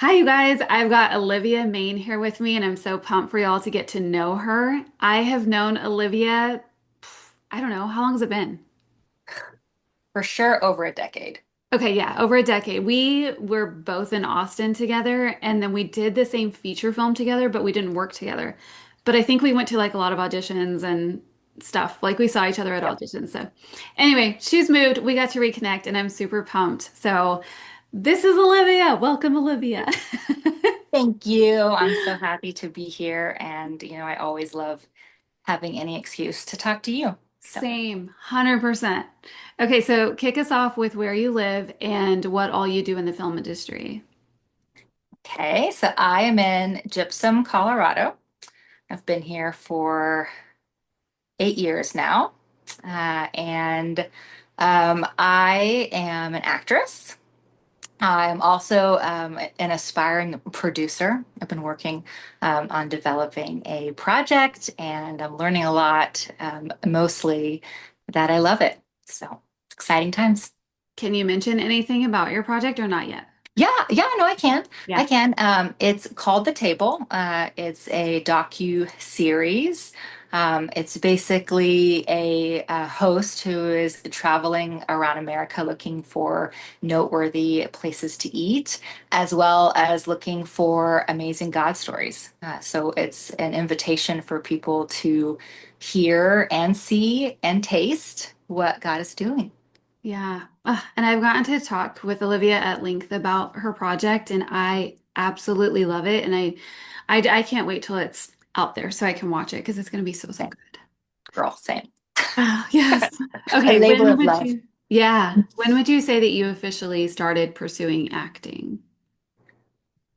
Hi, you guys. I've got Olivia Maine here with me, and I'm so pumped for y'all to get to know her. I have known Olivia, I don't know, how long has it been? For sure over a decade. Okay, yeah, over a decade. We were both in Austin together, and then we did the same feature film together, but we didn't work together. But I think we went to like a lot of auditions and stuff. Like we saw each other at Yep. auditions. So, anyway, she's moved. We got to reconnect, and I'm super pumped. So, this is Olivia. Welcome, Olivia. Thank you. I'm so happy to be here. And, I always love having any excuse to talk to you. So, Same, 100%. Okay, so kick us off with where you live and what all you do in the film industry. okay. So I am in Gypsum, Colorado. I've been here for 8 years now. And I am an actress. I'm also an aspiring producer. I've been working on developing a project and I'm learning a lot, mostly that I love it. So exciting times. Can you mention anything about your project or not yet? Yeah, yeah, no, I can. I Yeah. can. It's called The Table. It's a docu-series. It's basically a host who is traveling around America looking for noteworthy places to eat, as well as looking for amazing God stories. So it's an invitation for people to hear and see and taste what God is doing. Yeah. And I've gotten to talk with Olivia at length about her project, and I absolutely love it. And I can't wait till it's out there so I can watch it because it's going to be so, so Same, good. girl, same. Oh, yes. A Okay, labor when of would love. you, yeah, when would you say that you officially started pursuing acting?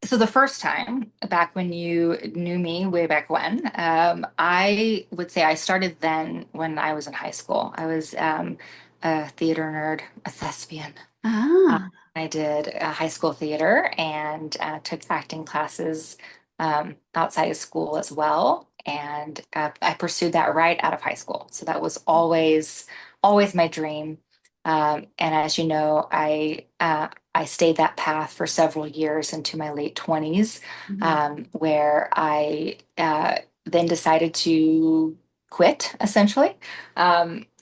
So the first time, back when you knew me, way back when, I would say I started then when I was in high school. I was a theater nerd, a thespian. Uh, Ah. I did high school theater and took acting classes outside of school as well. And I pursued that right out of high school. So that was always my dream. And as you know, I stayed that path for several years into my late 20s, Mhm. where I then decided to quit essentially.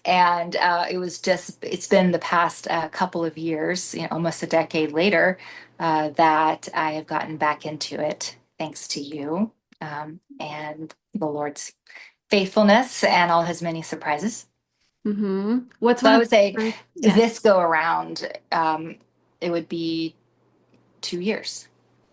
And it's been the past couple of years, almost a decade later, that I have gotten back into it thanks to you and the Lord's faithfulness and all his many surprises. What's So one I of would say the first? Yeah, this go around, it would be 2 years.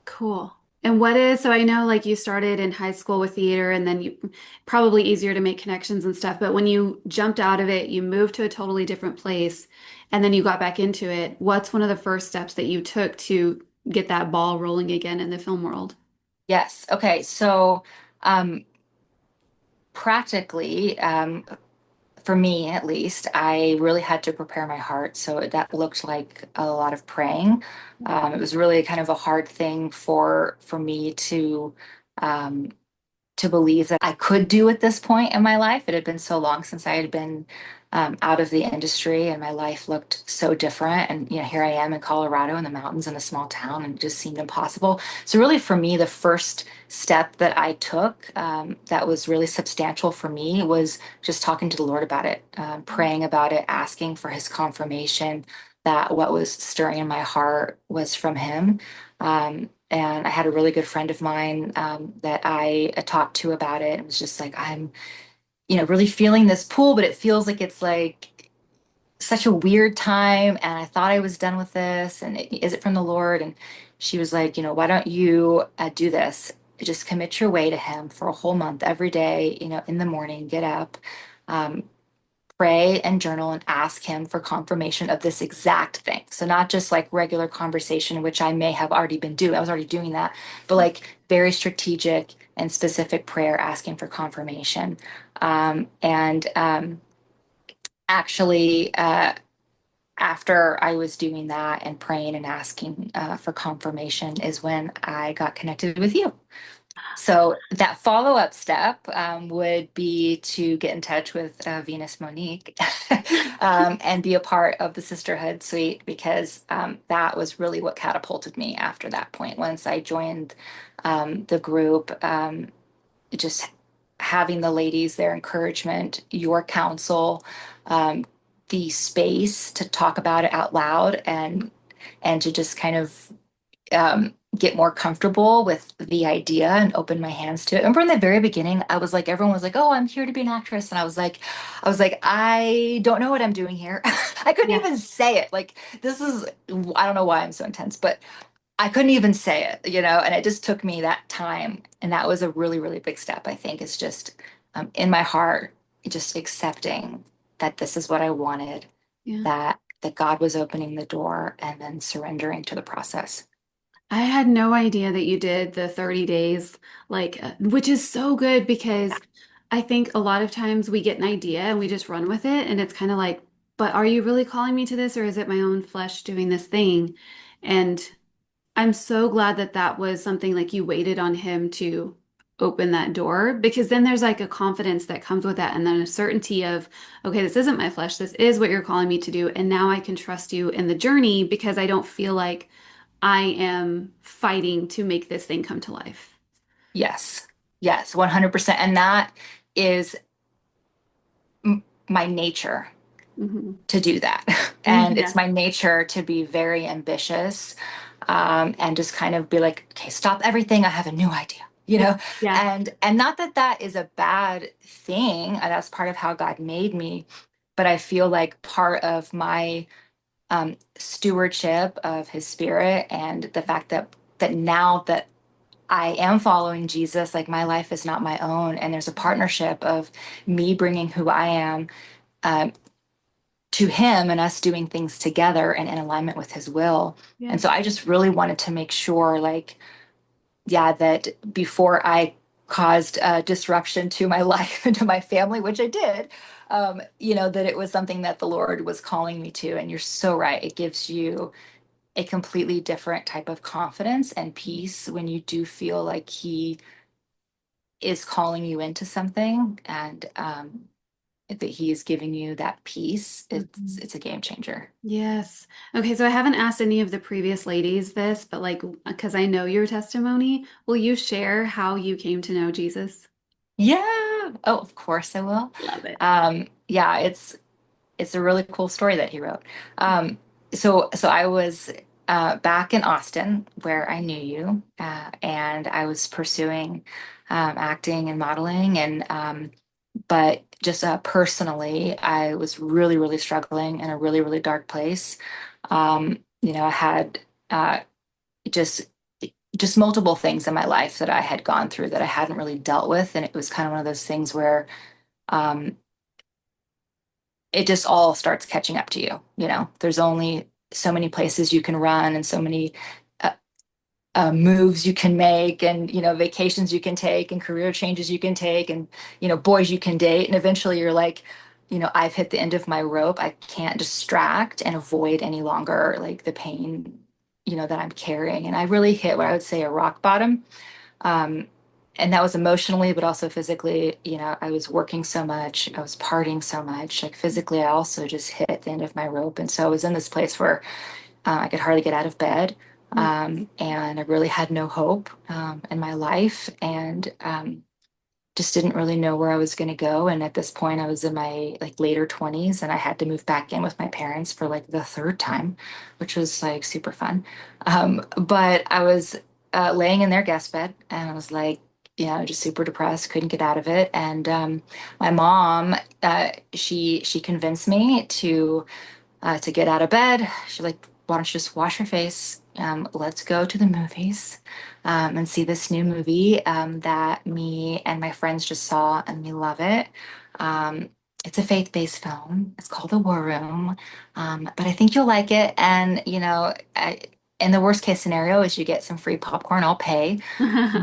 cool. And what is, so I know like you started in high school with theater and then you probably easier to make connections and stuff, but when you jumped out of it, you moved to a totally different place and then you got back into it. What's one of the first steps that you took to get that ball rolling again in the film world? Yes. Okay. So, um, practically, for me at least, I really had to prepare my heart. So that looked like a lot of praying. It was really kind of a hard thing for me um, to believe that I could do at this point in my life. It had been so long since I had been out of the industry, and my life looked so different. And here I am in Colorado in the mountains in a small town, and it just seemed impossible. So, really, for me, the first step that I took that was really substantial for me was just talking to the Lord about it, praying about it, asking for His confirmation that what was stirring in my heart was from Him. And I had a really good friend of mine that I talked to about it. It was just like, I'm, really feeling this pull, but it feels like it's like such a weird time. And I thought I was done with this. And is it from the Lord? And she was like, why don't you do this? Just commit your way to Him for a whole month, every day, in the morning, get up. Um, Pray and journal and ask him for confirmation of this exact thing. So not just like regular conversation, which I may have already been doing. I was already doing that, but like very strategic and specific prayer asking for confirmation. And actually, after I was doing that and praying and asking for confirmation is when I got connected with you. So that follow-up step would be to get in touch with Venus Monique and be a part of the Sisterhood Suite because that was really what catapulted me after that point. Once I joined the group, just having the ladies, their encouragement, your counsel, um, the space to talk about it out loud and to just kind of get more comfortable with the idea and open my hands to it. And from the very beginning, I was like, everyone was like, "Oh, I'm here to be an actress," and I don't know what I'm doing here. I couldn't Yeah. even say it. Like, this is, I don't know why I'm so intense, but I couldn't even say it, and it just took me that time. And that was a really, really big step, I think, is just in my heart, just accepting that this is what I wanted, Yeah. that God was opening the door and then surrendering to the process. I had no idea that you did the 30 days, like, which is so good because I think a lot of times we get an idea and we just run with it. And it's kind of like, but are you really calling me to this or is it my own flesh doing this thing? And I'm so glad that that was something like you waited on him to open that door because then there's like a confidence that comes with that and then a certainty of, okay, this isn't my flesh. This is what you're calling me to do. And now I can trust you in the journey because I don't feel like I am fighting to make this thing come to life. Yes. Yes, 100%. And that is my nature Hmm. to do that. And it's Yeah. my nature to be very ambitious and just kind of be like, okay, stop everything. I have a new idea, Yeah. Yeah. and not that that is a bad thing. That's part of how God made me. But I feel like part of my stewardship of his spirit and the fact that now that I am following Jesus, like my life is not my own, and there's a partnership of me bringing who I am um, to him and us doing things together and in alignment with his will. And Yeah. so I just really wanted to make sure, like, yeah, that before I caused disruption to my life and to my family, which I did, that it was something that the Lord was calling me to. And you're so right. It gives you a completely different type of confidence and peace when you do feel like he is calling you into something and that he is giving you that peace. it's Mhm. it's a game changer. Yes. Okay, so I haven't asked any of the previous ladies this, but like, because I know your testimony, will you share how you came to know Jesus? Yeah. Oh, of course I will. Love it. Yeah, it's a really cool story that he wrote. So I was back in Austin where I knew you, and I was pursuing acting and modeling, and but just personally, I was really, really struggling in a really, really dark place. I had uh, just just multiple things in my life that I had gone through that I hadn't really dealt with, and it was kind of one of those things where um, it just all starts catching up to you. There's only so many places you can run and so many uh, moves you can make and, vacations you can take and career changes you can take and, boys you can date. And eventually you're like, I've hit the end of my rope. I can't distract and avoid any longer like the pain, that I'm carrying. And I really hit what I would say a rock bottom. Um, and that was emotionally, but also physically. I was working so much, I was partying so much. Like physically, I also just hit the end of my rope. And so I was in this place where I could hardly get out of bed. And I really had no hope in my life and just didn't really know where I was going to go. And at this point, I was in my like later 20s and I had to move back in with my parents for like the third time, which was like super fun. But I was laying in their guest bed and I was like, just super depressed, couldn't get out of it. And my mom, she convinced me to get out of bed. She's like, why don't you just wash your face? Let's go to the movies and see this new movie that me and my friends just saw, and we love it. Um, it's a faith-based film. It's called The War Room, but I think you'll like it. And, in the worst case scenario is you get some free popcorn. I'll pay.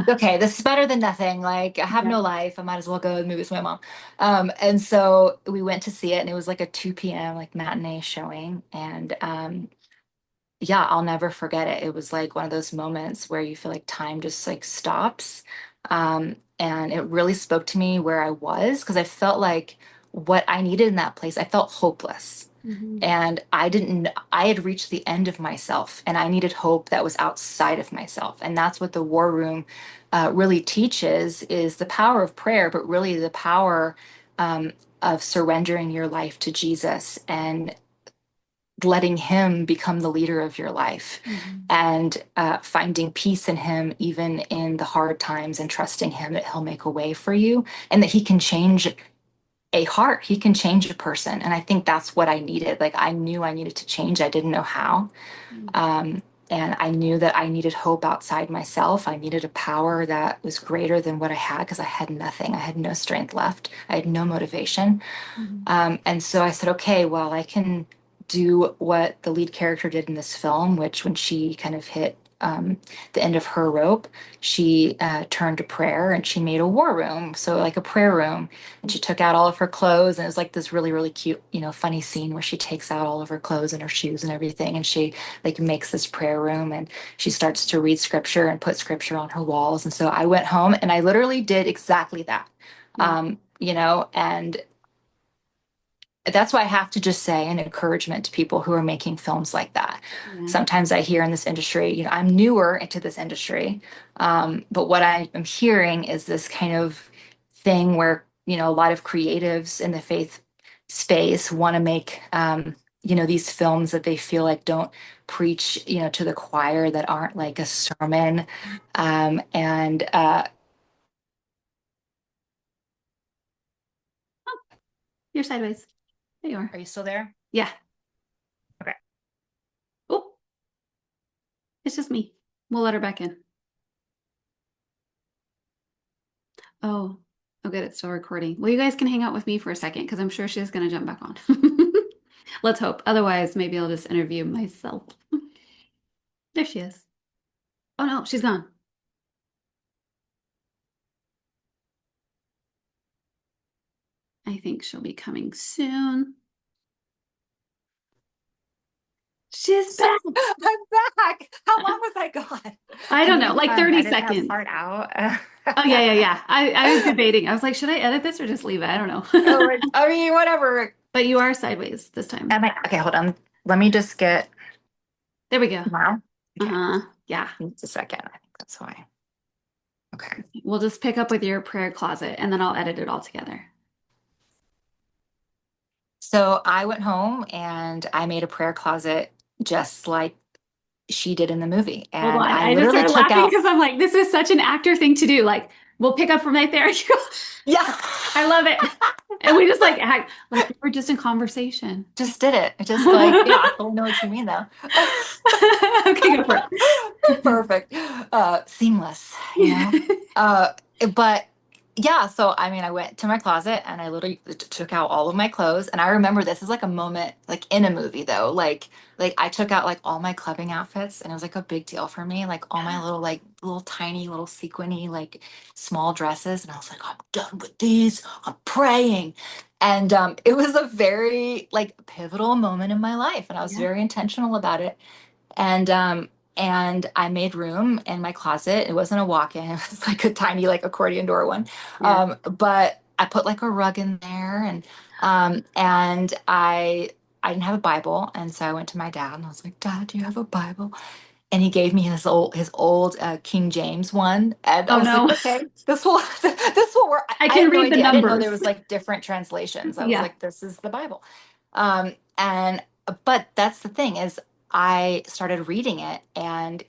Okay, this is better than nothing. Like, I have Yeah. no life. I might as well go to the movies with my mom. And so we went to see it, and it was like a 2 p.m. like matinee showing. And yeah, I'll never forget it. It was like one of those moments where you feel like time just like stops. And it really spoke to me where I was because I felt like what I needed in that place, I felt hopeless. Mhm. And I had reached the end of myself and I needed hope that was outside of myself. And that's what the war room really teaches is the power of prayer, but really the power um, of surrendering your life to Jesus and letting him become the leader of your life Mhm. and finding peace in him even in the hard times and trusting him that he'll make a way for you and that he can change a heart, he can change a person. And I think that's what I needed. Like I knew I needed to change, I didn't know how. um, and I knew that I needed hope outside myself. I needed a power that was greater than what I had because I had nothing. I had no strength left. I had no motivation. Mhm. And so I said, okay, well, I can do what the lead character did in this film, which when she kind of hit the end of her rope, she turned to prayer and she made a war room, so like a prayer room. And she took out all of her clothes, and it was like this really, really cute, funny scene where she takes out all of her clothes and her shoes and everything, and she like makes this prayer room, and she starts to read scripture and put scripture on her walls. And so I went home and I literally did exactly that. Yeah. And that's why I have to just say an encouragement to people who are making films like that. Yeah. Sometimes I hear in this industry, I'm newer into this industry, but what I am hearing is this kind of thing where, a lot of creatives in the faith space want to make, these films that they feel like don't preach, to the choir, that aren't like a sermon. And Oh, you're sideways. There you are. Are you still there? Yeah. Okay. Oh, it's just me. We'll let her back in. Oh, oh, good. It's still recording. Well, you guys can hang out with me for a second because I'm sure she's going to jump back on. Let's hope. Otherwise, maybe I'll just interview myself. There she is. Oh no, she's gone. I think she'll be coming soon. She's So back. I'm back. How long was I gone? I I don't know, maybe like my 30 editor has seconds. part out. Oh yeah, yeah, yeah. I was debating. I was like, should I edit this or just leave it? I don't know. Oh, I mean, whatever. But you are sideways this time. Okay, hold on. Let me just get There we go. wow. Okay, Uh-huh. Yeah. just a second. I think that's why. Okay. We'll just pick up with your prayer closet and then I'll edit it all together. So I went home and I made a prayer closet just like she did in the movie. Hold And on. I I just literally started took laughing out, because I'm like, this is such an actor thing to do. Like, we'll pick up from right there. yeah. I love it. And we just like act like we were just in conversation. Just did it. Just like, yeah, I totally know what you mean though. Okay, go for Perfect. Seamless, it. Uh, but yeah, so I mean, I went to my closet and I literally took out all of my clothes. And I remember this is like a moment, like in a movie though. Like I took out like all my clubbing outfits, and it was like a big deal for me. Like all my little, like little tiny, little sequiny, like small dresses, and I was like, I'm done with these. I'm praying. And it was a very like pivotal moment in my life, and I was Yeah. very intentional about it. And I made room in my closet. It wasn't a walk-in, it was like a tiny like accordion door one. Yeah. But I put like a rug in there, and I didn't have a Bible, and so I went to my dad and I was like, Dad, do you have a Bible? And he gave me his old King James one, and I Oh was like, no. okay, this will work. I I I can had no read the idea. I didn't know there numbers. was like different translations. I was Yeah. like, this is the Bible. And but that's the thing is I started reading it, and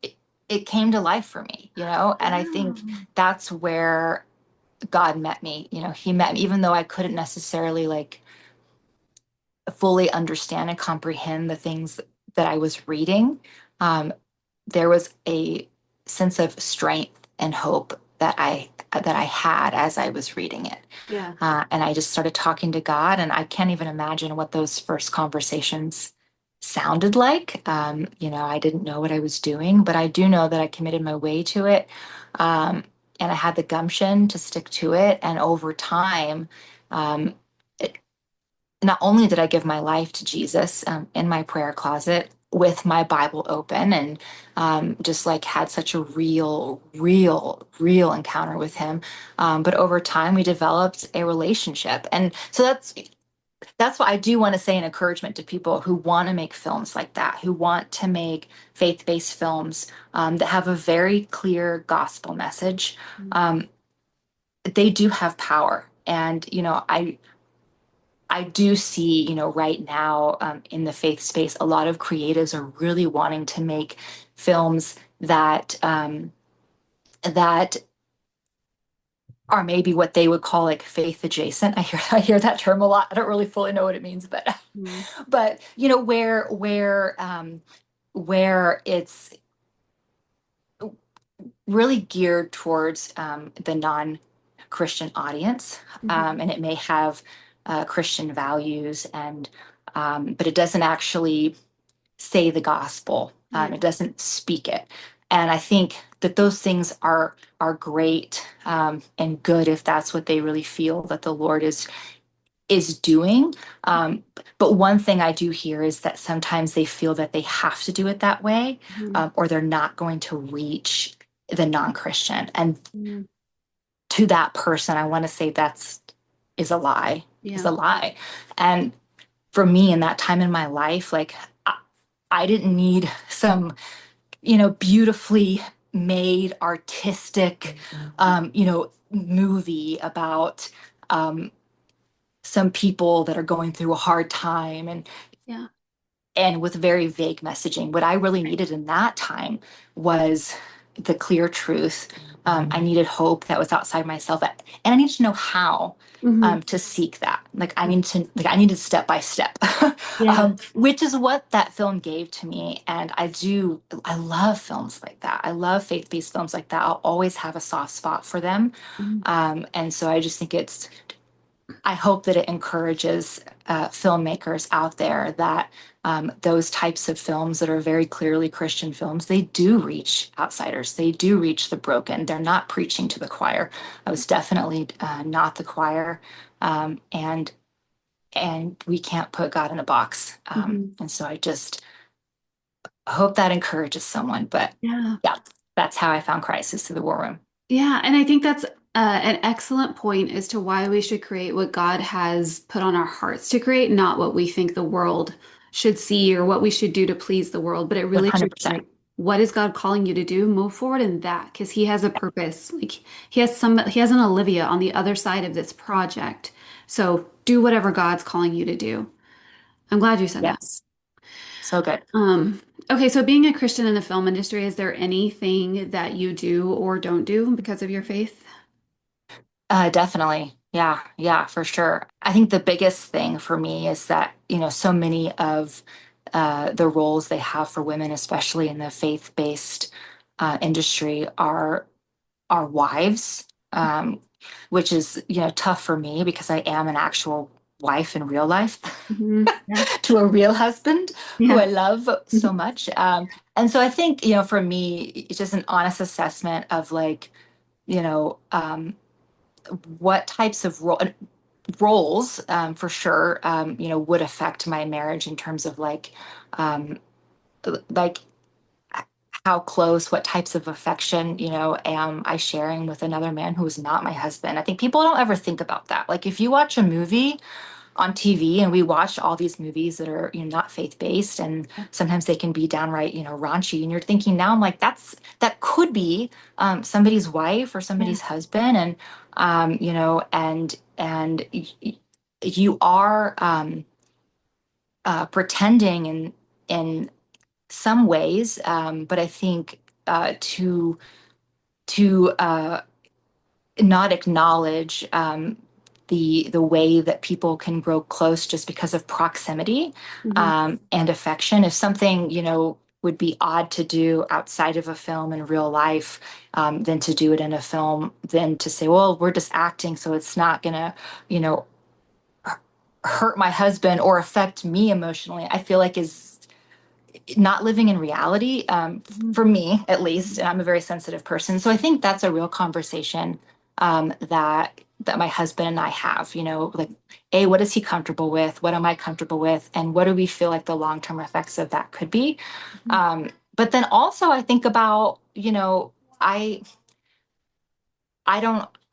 it, it came to life for me, and I think Wow. that's where God met me. He met me even though I couldn't necessarily like fully understand and comprehend the things that I was reading. Um, there was a sense of strength and hope that I had as I was reading it. Yeah. And I just started talking to God, and I can't even imagine what those first conversations sounded like. I didn't know what I was doing, but I do know that I committed my way to it. Um, and I had the gumption to stick to it. And over time, it, not only did I give my life to Jesus in my prayer closet, with my Bible open and just like had such a real encounter with him. But over time, we developed a relationship. And so that's what I do want to say an encouragement to people who want to make films like that, who want to make faith-based films that have a very clear gospel message. Um, they do have power. And, I do see, right now in the faith space, a lot of creatives are really wanting to make films that are maybe what they would call like faith adjacent. I hear that term a lot. I don't really fully know what it means, but Mhm. but where it's really geared towards the non-Christian audience, Mhm. and it may have Christian values and but it doesn't actually say the gospel. Yeah. It doesn't speak it. And I think that those things are great and good if that's what they really feel that the Lord is doing. But one thing I do hear is that sometimes they feel that they have to do it that way, Mhm. or they're not going to reach the non-Christian. And Mhm. to that person, I want to say that's is a lie, is Yeah. a lie. And for me, in that time in my life, like I didn't need some beautifully made artistic, movie about some people that are going through a hard time Yeah. and with very vague messaging. What I really needed in that time was the clear truth. I needed hope that was outside myself, and I needed to know how Hmm. to seek that. I needed step by step, Yeah. which is what that film gave to me. And I love films like that. I love faith-based films like that. I'll always have a soft spot for them. Mhm. And so I just think I hope that it encourages filmmakers out there that those types of films that are very clearly Christian films, they do reach outsiders. They do reach the broken. They're not preaching to the choir. I was definitely not the choir, and we can't put God in a box. Mhm. And so I just hope that encourages someone. But Yeah. yeah, that's how I found Crisis through the War Room. Yeah, and I think that's an excellent point as to why we should create what God has put on our hearts to create, not what we think the world should see or what we should do to please the world, but it really should be 100%. like, what is God calling you to do? Move forward in that because He has a purpose. Like He has an Olivia on the other side of this project. So do whatever God's calling you to do. I'm glad you said that. Yes. So good. Okay, so being a Christian in the film industry, is there anything that you do or don't do because of your faith? Definitely. Yeah, yeah, for sure. I think the biggest thing for me is that, so many of the roles they have for women, especially in the faith-based industry, are wives, which is, tough for me because I am an actual wife in real life Yeah. to a real husband who I Yeah. love so much. And so I think, for me, it's just an honest assessment of like, you know, um, what types of roles for sure would affect my marriage in terms of um, like how close, what types of affection am I sharing with another man who is not my husband. I think people don't ever think about that. Like if you watch a movie on TV, and we watch all these movies that are not faith based, and sometimes they can be downright raunchy, and you're thinking now, I'm like, that could be somebody's wife or Yeah. somebody's husband. And you are pretending in some ways, but I think to not acknowledge the way that people can grow close just because of proximity Hmm. and affection. If something would be odd to do outside of a film in real life, than to do it in a film, than to say, well, we're just acting, so it's not gonna you know hurt my husband or affect me emotionally. I feel like is not living in reality, Hmm. for me at least, and I'm a very sensitive person. So I think that's a real conversation that that my husband and I have, like, A, what is he comfortable with? What am I comfortable with? And what do we feel like the long-term effects of that could be? But then also I think about, I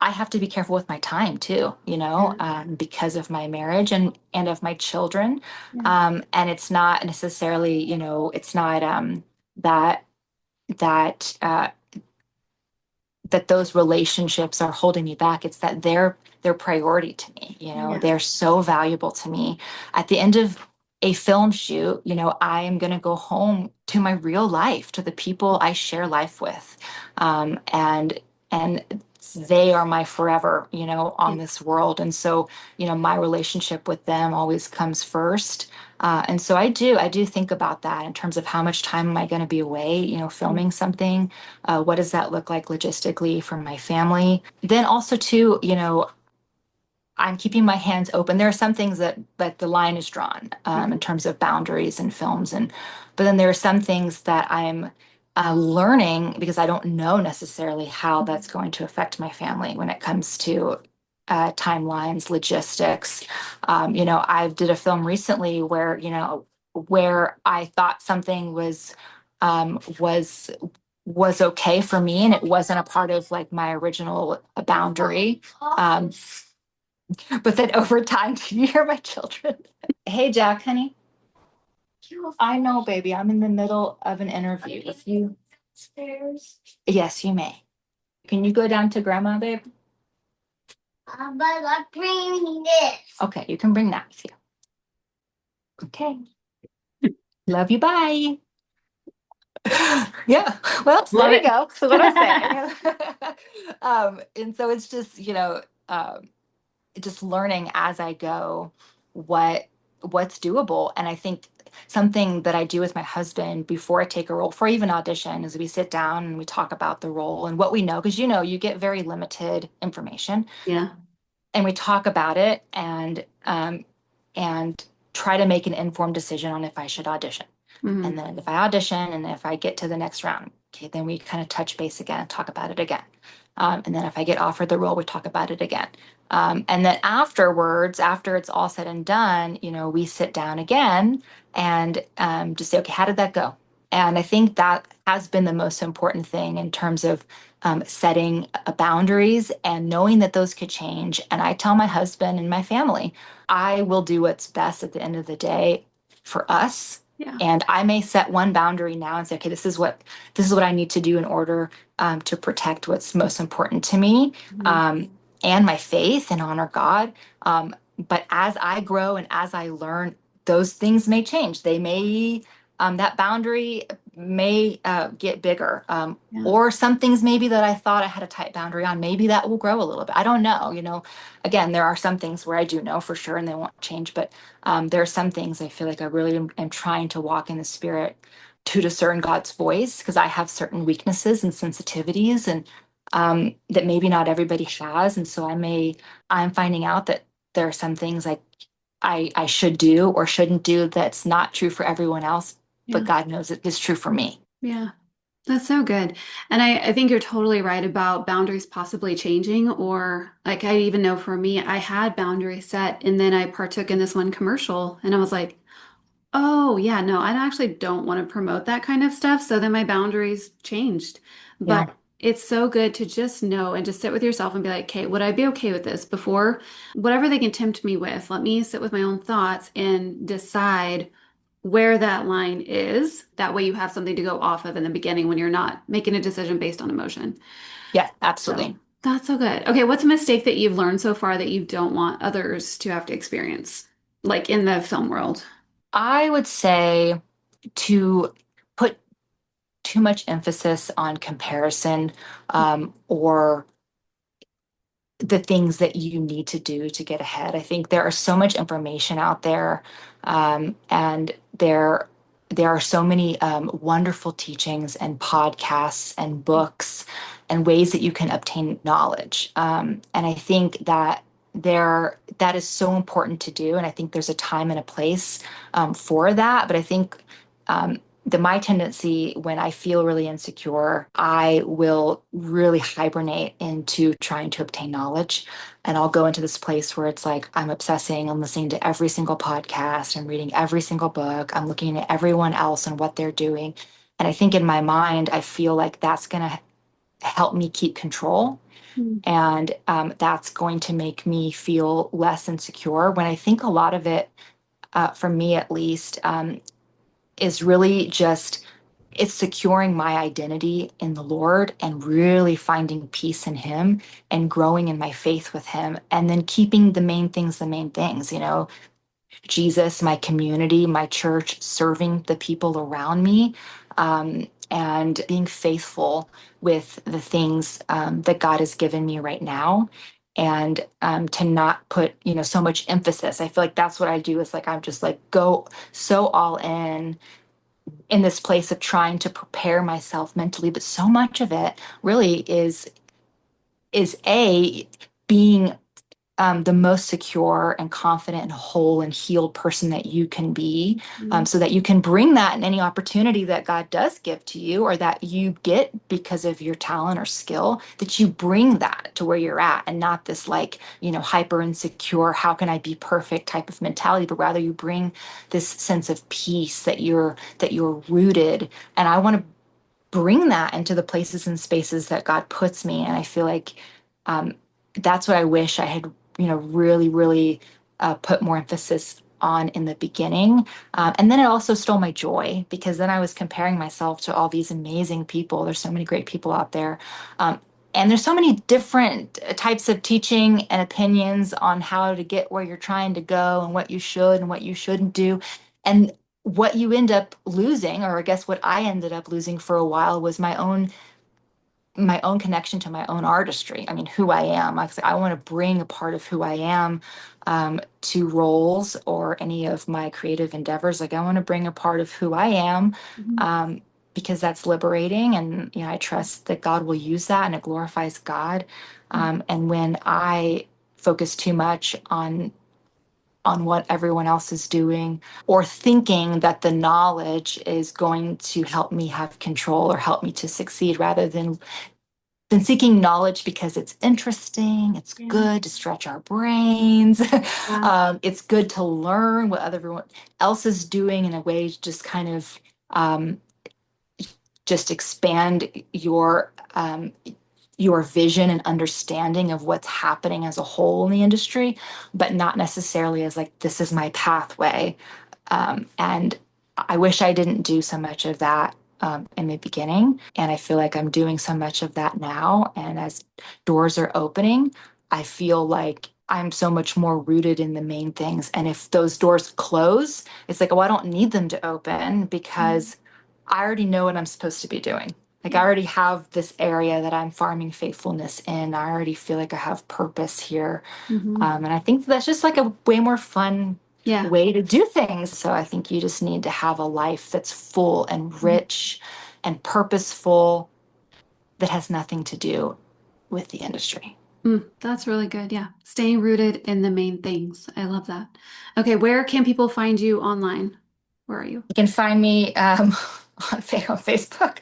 I have to be careful with my time too, Yeah. because of my marriage and of my children. Yeah. And it's not necessarily, it's not that that that those relationships are holding me back. It's that they're priority to me. Yeah. They're so valuable to me. At the end of a film shoot, I am going to go home to my real life, to the people I share life with, and they are my forever, Yeah. on this world. And so, my relationship with them always comes first. And so I do think about that in terms of how much time am I going to be away, filming something. What does that look like logistically for my family? Then also too, I'm keeping my hands open. There are some things that the line is drawn in Mhm. terms of boundaries and films, but then there are some things that I'm learning because I don't know necessarily how that's going to affect my family when it comes to timelines, logistics. I did a film recently where I thought something was okay for me, and it wasn't a part of like my original boundary. But then over time, can you hear my children? Hey, Jack, honey. I know, baby. I'm in the middle of an interview. If you, yes, you may. Can you go down to grandma, babe? But I'm bringing this. Okay, you can bring that with you. Okay. Love you. Bye. Yeah. Well, there Love you it. go. So what I'm saying. And so it's just, just learning as I go what's doable. And I think something that I do with my husband before I take a role, before I even audition, is we sit down and we talk about the role and what we know, because you get very limited information, Yeah. and we talk about it and try to make an informed decision on if I should audition. And Mhm. then if I audition and if I get to the next round, okay, then we kind of touch base again and talk about it again. And then if I get offered the role, we talk about it again. And then afterwards, after it's all said and done, we sit down again and just say, okay, how did that go? And I think that has been the most important thing in terms of setting boundaries and knowing that those could change. And I tell my husband and my family, I will do what's best at the end of the day for us. Yeah. And I may set one boundary now and say, okay, this is what I need to do in order to protect what's most important to me, Mhm. um, and my faith and honor God. But as I grow and as I learn, those things may change. That boundary may get bigger. Yeah. Or some things maybe that I thought I had a tight boundary on, maybe that will grow a little bit. I don't know. Again, there are some things where I do know for sure and they won't change, but there are some things I feel like I really am trying to walk in the spirit to discern God's voice, because I have certain weaknesses and sensitivities, and that maybe not everybody has. And so I'm finding out that there are some things like I should do or shouldn't do that's not true for everyone else, but Yeah. God knows it is true for me. Yeah. That's so good. And I think you're totally right about boundaries possibly changing, or like I even know for me, I had boundaries set and then I partook in this one commercial and I was like, oh, yeah, no, I actually don't want to promote that kind of stuff. So then my boundaries changed. Yeah. But it's so good to just know and just sit with yourself and be like, okay, would I be okay with this before whatever they can tempt me with? Let me sit with my own thoughts and decide where that line is. That way you have something to go off of in the beginning when you're not making a decision based on emotion. Yeah, So absolutely. that's so good. Okay, what's a mistake that you've learned so far that you don't want others to have to experience, like in the film world? I would say to put too much emphasis on comparison, or the things that you need to do to get ahead. I think there are so much information out there, and there are so many wonderful teachings and podcasts and books and ways that you can obtain knowledge. And I think that is so important to do. And I think there's a time and a place for that. But I think my tendency when I feel really insecure, I will really hibernate into trying to obtain knowledge. And I'll go into this place where it's like I'm obsessing, I'm listening to every single podcast, I'm reading every single book, I'm looking at everyone else and what they're doing. And I think in my mind, I feel like that's going to help me keep control. Mm. And that's going to make me feel less insecure. When I think a lot of it, for me at least, is really just it's securing my identity in the Lord and really finding peace in Him and growing in my faith with Him, and then keeping the main things, Jesus, my community, my church, serving the people around me, and being faithful with the things that God has given me right now. And to not put, so much emphasis. I feel like that's what I do is like I'm just like go so all in this place of trying to prepare myself mentally, but so much of it really is a being the most secure and confident and whole and healed person that you can be, Mm. so that you can bring that in any opportunity that God does give to you or that you get because of your talent or skill, that you bring that to where you're at and not this like, hyper insecure, how can I be perfect type of mentality, but rather you bring this sense of peace that you're rooted. And I want to bring that into the places and spaces that God puts me. And I feel like um, that's what I wish I had, really, really put more emphasis on in the beginning. And then it also stole my joy because then I was comparing myself to all these amazing people. There's so many great people out there. Um, and there's so many different types of teaching and opinions on how to get where you're trying to go and what you should and what you shouldn't do. And what you end up losing, or I guess what I ended up losing for a while, was my own connection to my own artistry. I mean, who I am. Like I said, I want to bring a part of who I am to roles or any of my creative endeavors. Like I want to bring a part of who I am, Mhm. um, because that's liberating, and I trust that God will use that, and it glorifies God. And when I focus too much on what everyone else is doing or thinking that the knowledge is going to help me have control or help me to succeed rather than seeking knowledge because it's interesting, it's Yeah. good to stretch our brains. Yeah. It's good to learn what everyone else is doing in a way to just kind of um, just expand your vision and understanding of what's happening as a whole in the industry, but not necessarily as like this is my pathway. And I wish I didn't do so much of that in the beginning. And I feel like I'm doing so much of that now. And as doors are opening, I feel like I'm so much more rooted in the main things. And if those doors close, it's like, oh, I don't need them to open because I already know what I'm supposed to be doing. Like I Yeah. already have this area that I'm farming faithfulness in. I already feel like I have purpose here. Hmm. And I think that's just like a way more fun Yeah. way to do things. So I think you just need to have a life that's full and rich and purposeful that has nothing to do with the industry. Mm, that's really good. Yeah. Staying rooted in the main things. I love that. Okay. Where can people find you online? Where are you? You can find me on Facebook.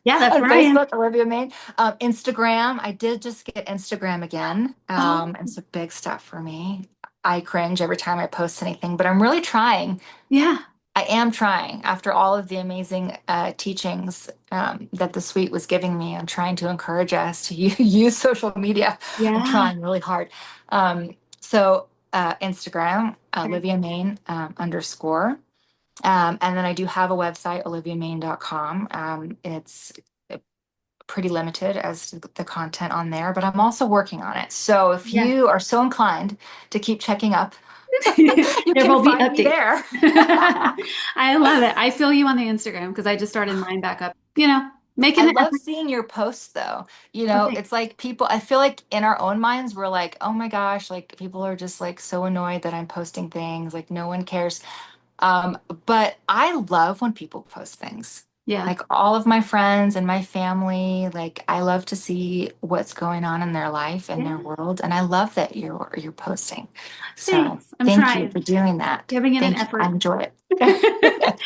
Yeah, that's On where I am. Facebook, Olivia Maine. Instagram, I did just get Instagram again. Oh, And it's a big step for me. I cringe every time I post anything, but I'm really trying. yeah. I am trying after all of the amazing teachings that the suite was giving me. I'm trying to encourage us to use social media. I'm Yeah. trying really hard. So Instagram, Okay. Olivia Maine _. And then I do have a website, oliviamaine.com. It's pretty limited as to the content on there, but I'm also working on it. So if Yeah. you are so inclined to keep checking up, you There can will be find me updates. there. I love it. I feel you on the Instagram because I just started mine back up. Making I the love effort. seeing your posts though. Oh, thanks. It's like people, I feel like in our own minds, we're like, oh my gosh, like people are just like so annoyed that I'm posting things, like no one cares. Um, but I love when people post things. Yeah. Like all of my friends and my family, like I love to see what's going on in their life and their Yeah. world. And I love that you're posting. So Thanks. I'm thank you for trying. doing that. Giving it an Thank you. I effort. enjoy it.